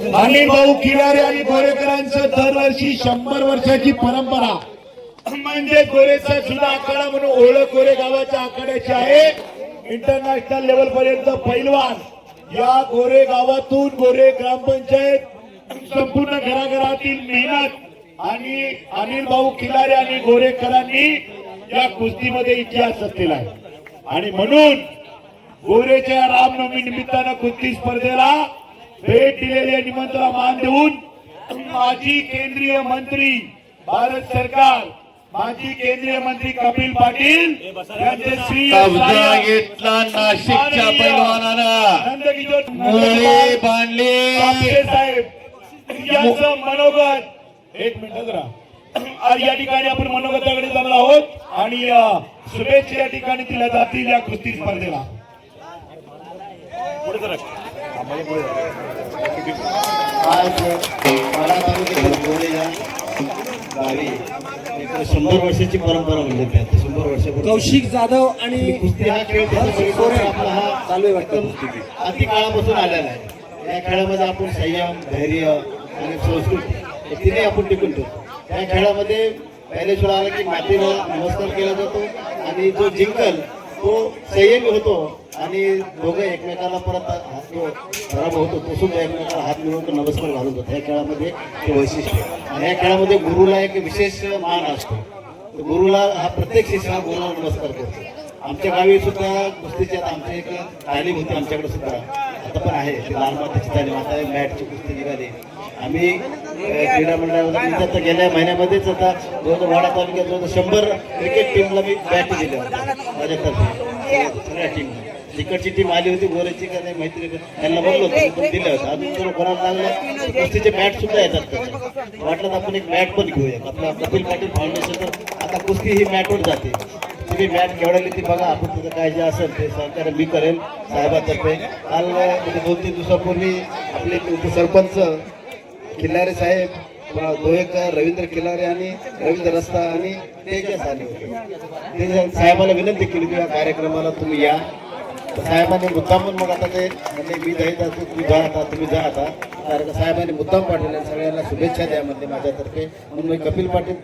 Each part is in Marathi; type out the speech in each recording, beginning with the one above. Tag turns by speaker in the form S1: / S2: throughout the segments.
S1: अनिल भाऊ किनारे आणि गोरेकरांचं दरवर्षी 100 वर्षाची परंपरा म्हणजे गोरेचा सुद्धा आखाडा म्हणून ओळख गोरे गावाच्या आखाड्याची आहे. इंटरनॅशनल लेवल पर्यंत पैलवान या गोरे गावातून गोरे ग्रामपंचायत संपूर्ण घराघरातील मेहनत आणि अनिल भाऊ किनारे आणि गोरेकरांनी या कुस्तीमध्ये इतिहास रचलेला आहे. आणि म्हणून गोरेच्या रामनवमी निमित्तानं कुस्ती स्पर्धेला भेट दिलेले निमंत्रण मान देऊन माजी केंद्रीय मंत्री भारत सरकार माजी केंद्रीय मंत्री कपिल पाटील यांचे श्री
S2: घेतला नाशिकच्या पैलवानानं मुरली बांधली
S1: साहेब यांचं मनोगत एक मिनिट जरा आज या ठिकाणी आपण मनोगताकडे जमलो आहोत आणि शुभेच्छा या ठिकाणी दिल्या जातील या कुस्ती स्पर्धेला.
S3: आज 100 वर्षाची परंपरा म्हणजे त्यात 100 वर्षापूर्वी
S4: कौशिक जाधव आणि
S3: कुस्ती हा खेळ आपला हा
S4: चालू आहे वाटतं.
S3: अति काळापासून आलेला आहे. या खेळामध्ये आपण संयम धैर्य आणि संस्कृती हे तिन्ही आपण टिकून ठेवतो. या खेळामध्ये पहिल्याशिवाय आला की मातीला नमस्कार केला जातो आणि जो जिंकल तो संयमी होतो आणि दोघं एकमेकाला परत जो खराब होतो तो सुद्धा एकमेकाला हात मिळवून नमस्कार घालून जातो. या खेळामध्ये ते वैशिष्ट्य आणि या खेळामध्ये गुरुला एक विशेष मान असतो. गुरुला हा प्रत्येक शिष्य हा गुरुला नमस्कार करतो. आमच्या गावी सुद्धा कुस्तीची आता आमची एक तालीम होती आमच्याकडे सुद्धा आता पण आहे. ती लाल मातीची तालीम आता मॅटची कुस्ती निघाली. आम्ही क्रीडा मंडळाला आता गेल्या महिन्यामध्येच आता जवळजवळ वाडा तालुक्यात जवळजवळ 100 क्रिकेट टीमला मी बॅट दिल्या होत्या माझ्यातर्फे सगळ्या टीमला. तिकडची टीम आली होती गोरेची का नाही माहिती त्यांना बघलो होतं दिल्या होत्या. अजून जर कोणाला लागलं कुस्तीचे बॅट सुद्धा येतात त्याच्यात. वाटलं तर आपण एक मॅट पण घेऊया. आपला कपिल पाटील फाउंडेशन तर आता कुस्ती ही मॅटवर जाते. तुम्ही मॅट केवढाली ती बघा. आपण तिथं काय जे असेल ते सहकार्य मी करेल साहेबातर्फे. काल 2-3 दिवसापूर्वी आपले उपसरपंच किल्लारे साहेब दोहेकर रवींद्र किल्लारे आणि रवींद्र रस्ता आणि तेजस आले होते. ते साहेबाला विनंती केली की या कार्यक्रमाला तुम्ही या. साहेबांनी मुद्दाम पण मग आता ते म्हणजे मी जाईत असतो तुम्ही जा आता तुम्ही जा आता कारण साहेबांनी मुद्दाम पाठवले. सगळ्यांना शुभेच्छा द्या म्हणजे माझ्यातर्फे म्हणून मी कपिल पाटील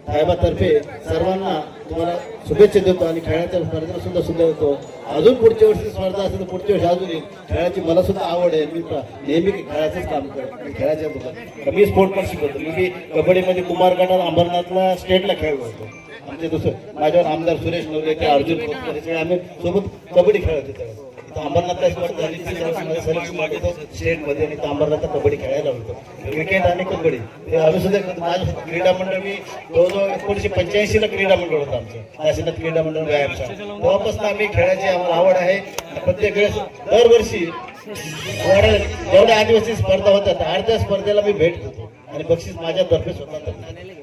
S3: साहेबातर्फे सर्वांना तुम्हाला शुभेच्छा देतो आणि खेळाच्या स्पर्धेला सुद्धा होतो. अजून पुढच्या वर्षी स्पर्धा असेल तर पुढच्या वर्षी अजून येईल. खेळाची मला सुद्धा आवड आहे. मी नेहमी खेळाचंच काम करतो. खेळाच्या दुकान मी स्पोर्ट पण शिकवतो. मी कबड्डीमध्ये कुमार गटात अंबरनाथला स्टेटला खेळलो होतो. आमचे दुसरं माझ्यावर आमदार सुरेश नवले ते अर्जुन खोतकर सगळे आम्ही सोबत कबड्डी खेळत होतो. अंबरनाथला सिलेक्शन होतो स्टेटमध्ये आणि अंबरनाथला कबड्डी खेळायला होतो. क्रिकेट आणि कबड्डी हे आम्ही सुद्धा माझं क्रीडा मंडळ मी जवळजवळ 1985ला क्रीडा मंडळ होतं आमचं काशीनाथ क्रीडा मंडळ व्यायामशाळा. तेव्हापासून आम्ही खेळाची आम्हाला आवड आहे. प्रत्येक वेळेस दरवर्षी जेवढ्या आदिवासी स्पर्धा होत्या अर्ध्या स्पर्धेला मी भेट देतो आणि बक्षीस माझ्यातर्फे स्वतः.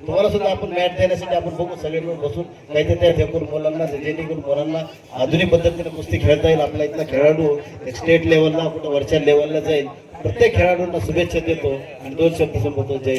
S3: तुम्हाला सुद्धा आपण मॅच देण्यासाठी आपण बघू सगळे मिळून बसून काहीतरी त्या ठेकून मुलांना जेणेकरून मुलांना आधुनिक पद्धतीने कुस्ती खेळता येईल. आपला इथला खेळाडू स्टेट लेवलला कुठं वरच्या लेवलला जाईल. प्रत्येक खेळाडूंना शुभेच्छा देतो आणि 2 शब्द संपवतो. जय